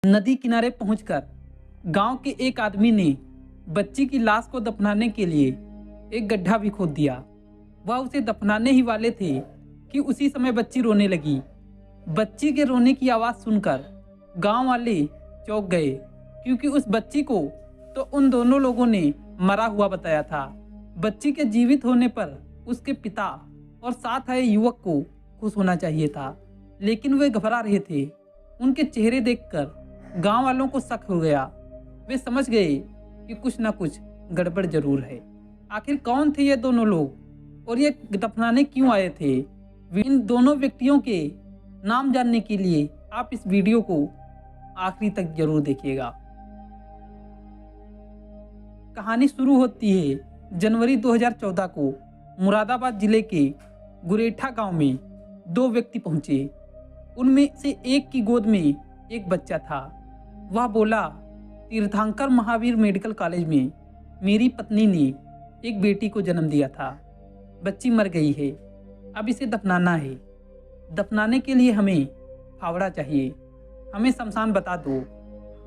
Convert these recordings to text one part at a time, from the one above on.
नदी किनारे पहुंचकर गांव के एक आदमी ने बच्ची की लाश को दफनाने के लिए एक गड्ढा भी खोद दिया। वह उसे दफनाने ही वाले थे कि उसी समय बच्ची रोने लगी। बच्ची के रोने की आवाज़ सुनकर गांव वाले चौंक गए, क्योंकि उस बच्ची को तो उन दोनों लोगों ने मरा हुआ बताया था। बच्ची के जीवित होने पर उसके पिता और साथ आए युवक को खुश होना चाहिए था, लेकिन वे घबरा रहे थे। उनके चेहरे देखकर गांव वालों को शक हो गया। वे समझ गए कि कुछ ना कुछ गड़बड़ जरूर है। आखिर कौन थे ये दोनों लोग और ये दफनाने क्यों आए थे? इन दोनों व्यक्तियों के नाम जानने के लिए आप इस वीडियो को आखिरी तक जरूर देखिएगा। कहानी शुरू होती है जनवरी 2014 को। मुरादाबाद जिले के गुरेठा गांव में दो व्यक्ति पहुंचे। उनमें से एक की गोद में एक बच्चा था। वह बोला, तीर्थंकर महावीर मेडिकल कॉलेज में मेरी पत्नी ने एक बेटी को जन्म दिया था। बच्ची मर गई है, अब इसे दफनाना है। दफनाने के लिए हमें फावड़ा चाहिए। हमें शमशान बता दो,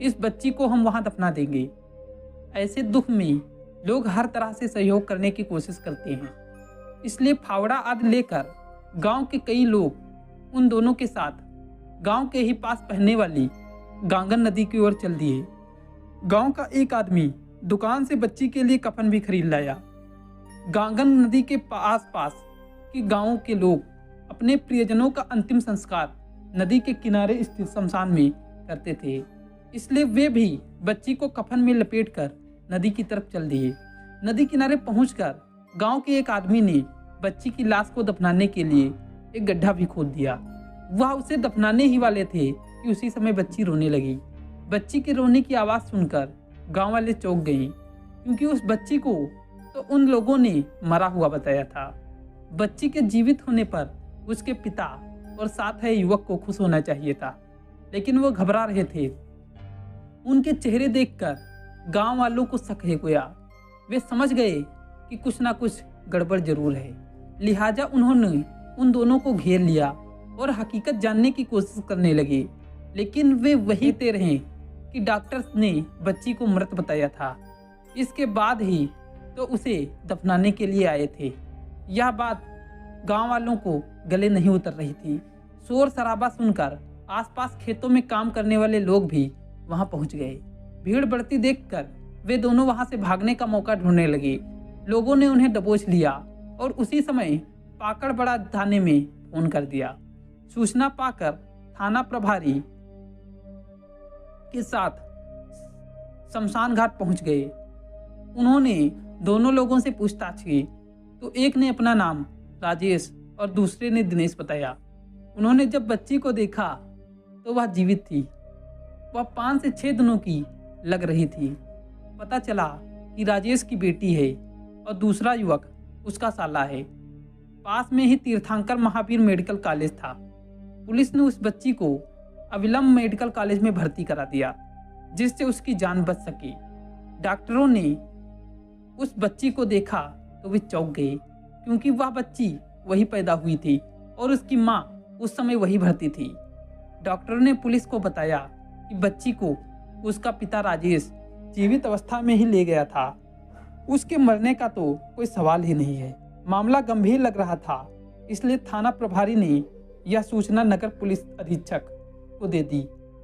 इस बच्ची को हम वहाँ दफना देंगे। ऐसे दुख में लोग हर तरह से सहयोग करने की कोशिश करते हैं, इसलिए फावड़ा आदि लेकर गांव के कई लोग उन दोनों के साथ गांव के ही पास बहने वाली गांगन नदी की ओर चल दिए। गांव का एक आदमी दुकान से बच्ची के लिए कफन भी खरीद लाया। गांगन नदी के आस-पास के गांवों के लोग अपने प्रियजनों का अंतिम संस्कार नदी के किनारे स्थित शमशान में करते थे, इसलिए वे भी बच्ची को कफन में लपेटकर नदी की तरफ चल दिए। नदी किनारे पहुंचकर गांव के एक आदमी ने बच्ची की लाश को दफनाने के लिए एक गड्ढा भी खोद दिया। वह उसे दफनाने ही वाले थे कि उसी समय बच्ची रोने लगी। बच्ची के रोने की आवाज़ सुनकर गांव वाले चौंक गए, क्योंकि उस बच्ची को तो उन लोगों ने मरा हुआ बताया था। बच्ची के जीवित होने पर उसके पिता और साथ आए युवक को खुश होना चाहिए था, लेकिन वो घबरा रहे थे। उनके चेहरे देखकर गांव वालों को शक हो गया। वे समझ गए कि कुछ ना कुछ गड़बड़ जरूर है। लिहाजा उन्होंने उन दोनों को घेर लिया और हकीकत जानने की कोशिश करने लगे, लेकिन वे वही कहते रहे कि डॉक्टर ने बच्ची को मृत बताया था। इसके बाद ही तो उसे दफनाने के लिए आए थे। यह बात गांव वालों को गले नहीं उतर रही थी। शोर शराबा सुनकर आसपास खेतों में काम करने वाले लोग भी वहां पहुंच गए। भीड़ बढ़ती देखकर वे दोनों वहां से भागने का मौका ढूंढने लगे। लोगों ने उन्हें दबोच लिया और उसी समय पाकड़बड़ा थाने में फोन कर दिया। सूचना पाकर थाना प्रभारी के साथ शमशान घाट पहुंच गए। उन्होंने दोनों लोगों से पूछताछ की तो एक ने अपना नाम राजेश और दूसरे ने दिनेश बताया। उन्होंने जब बच्ची को देखा तो वह जीवित थी। वह 5 से 6 दिनों की लग रही थी। पता चला कि राजेश की बेटी है और दूसरा युवक उसका साला है। पास में ही तीर्थंकर महावीर मेडिकल कॉलेज था। पुलिस ने उस बच्ची को अविलंब मेडिकल कॉलेज में भर्ती करा दिया, जिससे उसकी जान बच सकी। डॉक्टरों ने उस बच्ची को देखा तो वे चौंक गए, क्योंकि वह बच्ची वही पैदा हुई थी और उसकी माँ उस समय वही भर्ती थी। डॉक्टरों ने पुलिस को बताया कि बच्ची को उसका पिता राजेश जीवित अवस्था में ही ले गया था। उसके मरने का तो कोई सवाल ही नहीं है। मामला गंभीर लग रहा था, इसलिए थाना प्रभारी ने यह सूचना नगर पुलिस अधीक्षक को दे दी।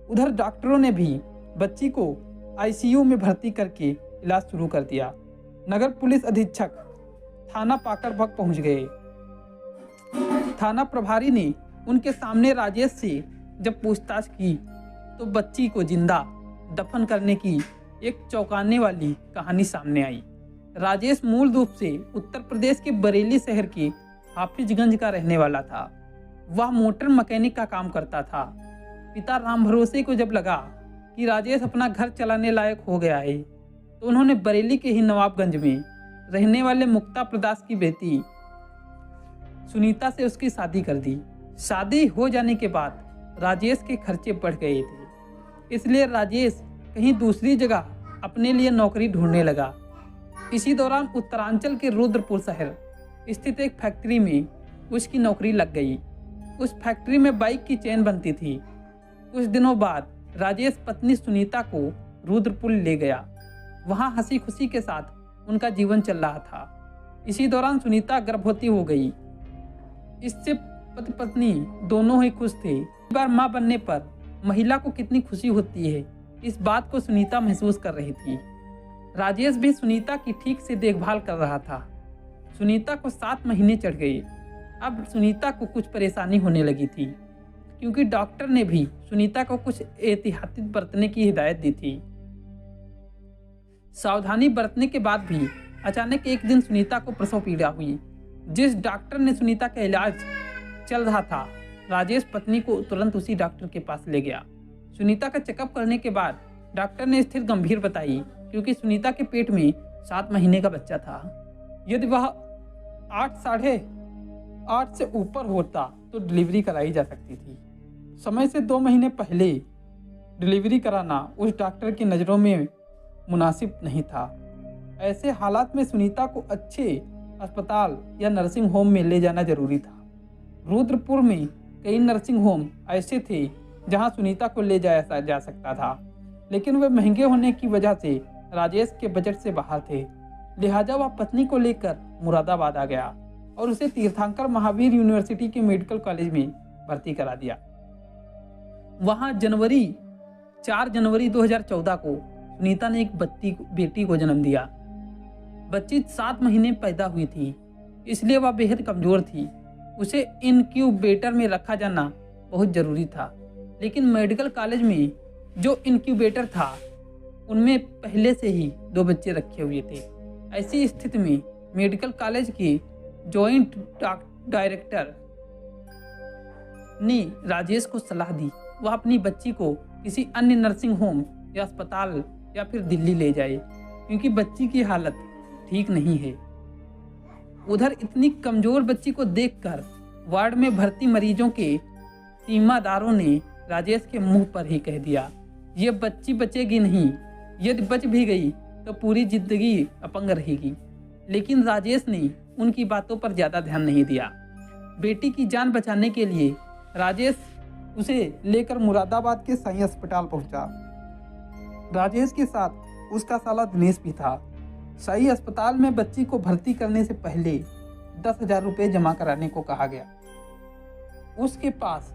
उधर डॉक्टरों ने भी बच्ची को आईसीयू में भर्ती करके इलाज शुरू कर दिया। नगर पुलिस अधीक्षक थाना पाकड़बग पहुंच गए। थाना प्रभारी ने उनके सामने राजेश से जब पूछताछ की तो बच्ची को जिंदा दफन करने की एक चौंकाने वाली कहानी सामने आई। राजेश मूल रूप से उत्तर प्रदेश के बरेली शहर के हाफिजगंज का रहने वाला था। वह मोटर मैकेनिक का काम करता था। पिता राम भरोसे को जब लगा कि राजेश अपना घर चलाने लायक हो गया है, तो उन्होंने बरेली के ही नवाबगंज में रहने वाले मुक्ता प्रदास की बेटी सुनीता से उसकी शादी कर दी। शादी हो जाने के बाद राजेश के खर्चे बढ़ गए थे, इसलिए राजेश कहीं दूसरी जगह अपने लिए नौकरी ढूंढने लगा। इसी दौरान उत्तरांचल के रुद्रपुर शहर स्थित एक फैक्ट्री में उसकी नौकरी लग गई। उस फैक्ट्री में बाइक की चेन बनती थी। कुछ दिनों बाद राजेश पत्नी सुनीता को रुद्रपुर ले गया। वहां हंसी खुशी के साथ उनका जीवन चल रहा था। इसी दौरान सुनीता गर्भवती हो गई। इससे पति पत्नी दोनों ही खुश थे। एक बार मां बनने पर महिला को कितनी खुशी होती है, इस बात को सुनीता महसूस कर रही थी। राजेश भी सुनीता की ठीक से देखभाल कर रहा था। सुनीता को 7 महीने चढ़ गए। अब सुनीता को कुछ परेशानी होने लगी थी, क्योंकि डॉक्टर ने भी सुनीता को कुछ एहतियात बरतने की हिदायत दी थी। सावधानी बरतने के बाद भी अचानक एक दिन सुनीता को प्रसव पीड़ा हुई। जिस डॉक्टर ने सुनीता का इलाज चल रहा था, राजेश पत्नी को तुरंत उसी डॉक्टर के पास ले गया। सुनीता का चेकअप करने के बाद डॉक्टर ने स्थिति गंभीर बताई, क्योंकि सुनीता के पेट में 7 महीने का बच्चा था। यदि वह 8 साढ़े 8 से ऊपर होता तो डिलीवरी कराई जा सकती थी। समय से 2 महीने पहले डिलीवरी कराना उस डॉक्टर की नज़रों में मुनासिब नहीं था। ऐसे हालात में सुनीता को अच्छे अस्पताल या नर्सिंग होम में ले जाना जरूरी था। रुद्रपुर में कई नर्सिंग होम ऐसे थे जहां सुनीता को ले जाया जा सकता था, लेकिन वे महंगे होने की वजह से राजेश के बजट से बाहर थे। लिहाजा वह पत्नी को लेकर मुरादाबाद आ गया और उसे तीर्थंकर महावीर यूनिवर्सिटी के मेडिकल कॉलेज में भर्ती करा दिया। वहां 4 जनवरी 2014 को सुनीता ने एक बेटी को जन्म दिया। बच्ची 7 महीने पैदा हुई थी, इसलिए वह बेहद कमज़ोर थी। उसे इनक्यूबेटर में रखा जाना बहुत ज़रूरी था, लेकिन मेडिकल कॉलेज में जो इनक्यूबेटर था उनमें पहले से ही 2 बच्चे रखे हुए थे। ऐसी स्थिति में मेडिकल कॉलेज के जॉइंट डायरेक्टर ने राजेश को सलाह दी वह अपनी बच्ची को किसी अन्य नर्सिंग होम या अस्पताल या फिर दिल्ली ले जाए, क्योंकि बच्ची की हालत ठीक नहीं है। उधर इतनी कमजोर बच्ची को देखकर वार्ड में भर्ती मरीजों के तीमारदारों ने राजेश के मुंह पर ही कह दिया, ये बच्ची बचेगी नहीं, यदि बच भी गई तो पूरी जिंदगी अपंग रहेगी। लेकिन राजेश ने उनकी बातों पर ज़्यादा ध्यान नहीं दिया। बेटी की जान बचाने के लिए राजेश उसे लेकर मुरादाबाद के साई अस्पताल पहुंचा। राजेश के साथ उसका साला दिनेश भी था। साई अस्पताल में बच्ची को भर्ती करने से पहले 10,000 रुपये जमा कराने को कहा गया। उसके पास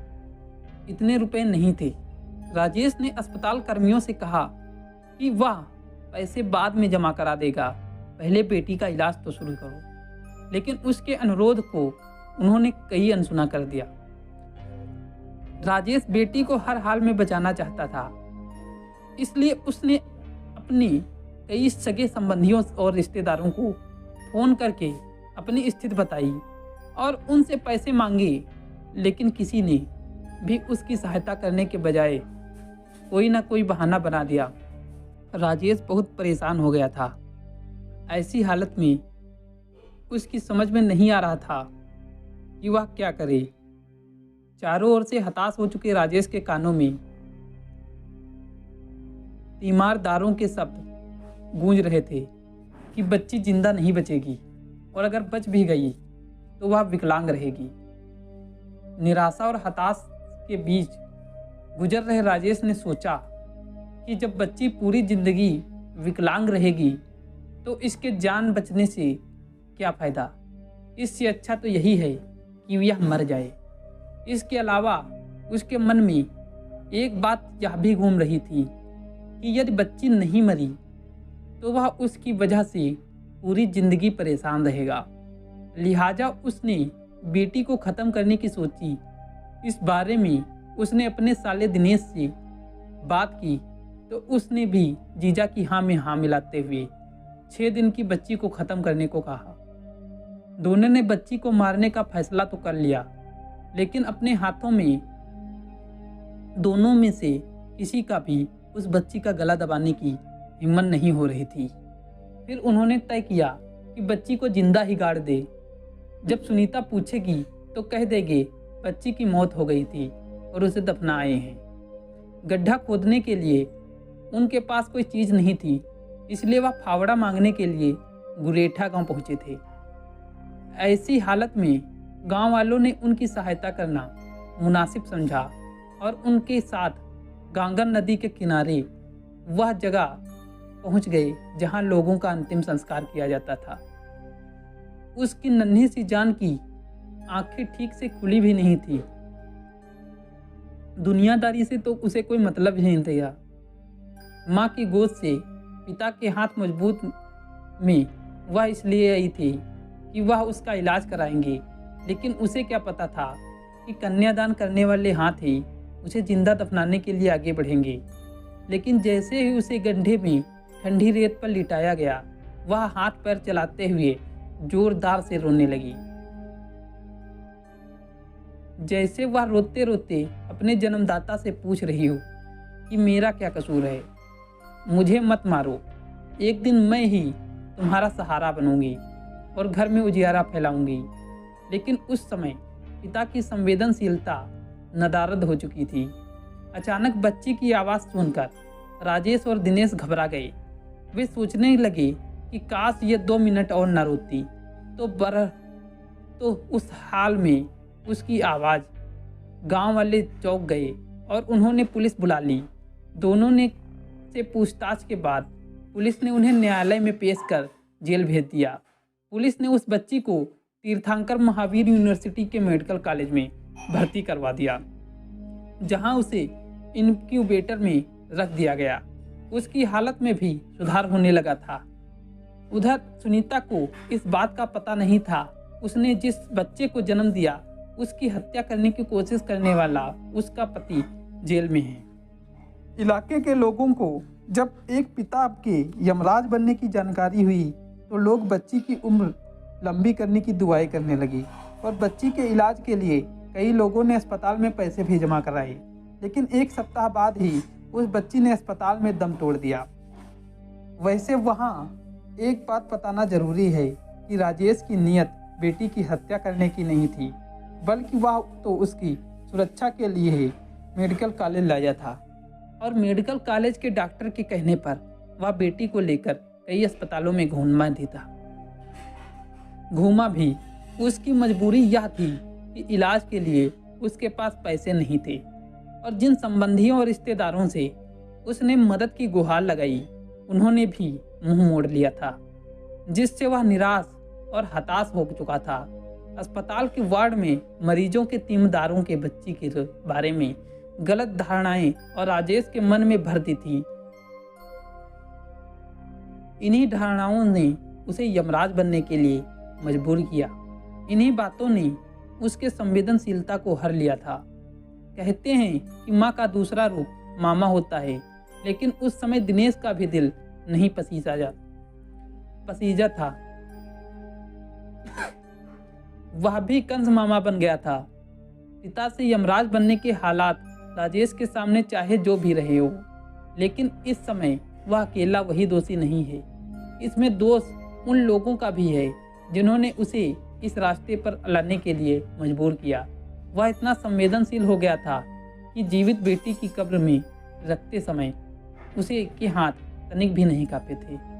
इतने रुपए नहीं थे। राजेश ने अस्पताल कर्मियों से कहा कि वह पैसे बाद में जमा करा देगा, पहले बेटी का इलाज तो शुरू करो। लेकिन उसके अनुरोध को उन्होंने कई अनसुना कर दिया। राजेश बेटी को हर हाल में बचाना चाहता था, इसलिए उसने अपनी कई सगे संबंधियों और रिश्तेदारों को फोन करके अपनी स्थिति बताई और उनसे पैसे मांगे, लेकिन किसी ने भी उसकी सहायता करने के बजाय कोई ना कोई बहाना बना दिया। राजेश बहुत परेशान हो गया था। ऐसी हालत में उसकी समझ में नहीं आ रहा था कि वह क्या करे। चारों ओर से हताश हो चुके राजेश के कानों में तीमारदारों के शब्द गूंज रहे थे कि बच्ची जिंदा नहीं बचेगी और अगर बच भी गई तो वह विकलांग रहेगी। निराशा और हताश के बीच गुजर रहे राजेश ने सोचा कि जब बच्ची पूरी जिंदगी विकलांग रहेगी तो इसके जान बचने से क्या फ़ायदा। इससे अच्छा तो यही है कि यह मर जाए। इसके अलावा उसके मन में एक बात यह भी घूम रही थी कि यदि बच्ची नहीं मरी तो वह उसकी वजह से पूरी जिंदगी परेशान रहेगा। लिहाजा उसने बेटी को ख़त्म करने की सोची। इस बारे में उसने अपने साले दिनेश से बात की तो उसने भी जीजा की हाँ में हाँ मिलाते हुए 6 दिन की बच्ची को ख़त्म करने को कहा। दोनों ने बच्ची को मारने का फैसला तो कर लिया, लेकिन अपने हाथों में दोनों में से किसी का भी उस बच्ची का गला दबाने की हिम्मत नहीं हो रही थी। फिर उन्होंने तय किया कि बच्ची को जिंदा ही गाड़ दे। जब सुनीता पूछेगी तो कह देंगे बच्ची की मौत हो गई थी और उसे दफना आए हैं। गड्ढा खोदने के लिए उनके पास कोई चीज़ नहीं थी, इसलिए वह फावड़ा मांगने के लिए गुरेठा गांव पहुंचे थे। ऐसी हालत में गांव वालों ने उनकी सहायता करना मुनासिब समझा और उनके साथ गांगर नदी के किनारे वह जगह पहुंच गए जहां लोगों का अंतिम संस्कार किया जाता था। उसकी नन्ही सी जान की आंखें ठीक से खुली भी नहीं थी। दुनियादारी से तो उसे कोई मतलब ही नहीं था। माँ की गोद से पिता के हाथ मजबूत में वह इसलिए आई थी कि वह उसका इलाज कराएंगे, लेकिन उसे क्या पता था कि कन्यादान करने वाले हाथ ही उसे जिंदा दफनाने के लिए आगे बढ़ेंगे। लेकिन जैसे ही उसे गड्ढे में ठंडी रेत पर लिटाया गया, वह हाथ पैर चलाते हुए जोरदार से रोने लगी, जैसे वह रोते रोते अपने जन्मदाता से पूछ रही हो कि मेरा क्या कसूर है, मुझे मत मारो, एक दिन मैं ही तुम्हारा सहारा बनूंगी और घर में उजियारा फैलाऊंगी। लेकिन उस समय पिता की संवेदनशीलता नदारद हो चुकी थी। अचानक बच्ची की आवाज़ सुनकर राजेश और दिनेश घबरा गए। वे सोचने लगे कि काश ये 2 मिनट और न रोती तो उस हाल में उसकी आवाज़। गांव वाले चौंक गए और उन्होंने पुलिस बुला ली। दोनों ने से पूछताछ के बाद पुलिस ने उन्हें न्यायालय में पेश कर जेल भेज दिया। पुलिस ने उस बच्ची को तीर्थंकर महावीर यूनिवर्सिटी के मेडिकल कॉलेज में भर्ती करवा दिया, जहां उसे इनक्यूबेटर में रख दिया गया। उसकी हालत में भी सुधार होने लगा था। उधर सुनीता को इस बात का पता नहीं था, उसने जिस बच्चे को जन्म दिया उसकी हत्या करने की कोशिश करने वाला उसका पति जेल में है। इलाके के लोगों को जब एक पिता के यमराज बनने की जानकारी हुई तो लोग बच्ची की उम्र लंबी करने की दुआएं करने लगी और बच्ची के इलाज के लिए कई लोगों ने अस्पताल में पैसे भी जमा कराए। लेकिन 1 सप्ताह बाद ही उस बच्ची ने अस्पताल में दम तोड़ दिया। वैसे वहाँ एक बात बताना जरूरी है कि राजेश की नीयत बेटी की हत्या करने की नहीं थी, बल्कि वह तो उसकी सुरक्षा के लिए ही मेडिकल कॉलेज लाया था और मेडिकल कॉलेज के डॉक्टर के कहने पर वह बेटी को लेकर कई अस्पतालों में घूमा भी। उसकी मजबूरी यह थी कि इलाज के लिए उसके पास पैसे नहीं थे और जिन संबंधियों और रिश्तेदारों से उसने मदद की गुहार लगाई उन्होंने भी मुंह मोड़ लिया था, जिससे वह निराश और हताश हो चुका था। अस्पताल के वार्ड में मरीजों के तीमारदारों के बच्ची के बारे में गलत धारणाएं और राजेश के मन में भर दी थी। इन्हीं धारणाओं ने उसे यमराज बनने के लिए मजबूर किया। इन्हीं बातों ने उसके संवेदनशीलता को हर लिया था। कहते हैं कि माँ का दूसरा रूप मामा होता है, लेकिन उस समय दिनेश का भी दिल नहीं पसीजा था। वह भी कंस मामा बन गया था। पिता से यमराज बनने के हालात राजेश के सामने चाहे जो भी रहे हो, लेकिन इस समय वह अकेला वही दोषी नहीं है। इसमें दोष उन लोगों का भी है जिन्होंने उसे इस रास्ते पर लाने के लिए मजबूर किया। वह इतना संवेदनशील हो गया था कि जीवित बेटी की कब्र में रखते समय उसे के हाथ तनिक भी नहीं कांपे थे।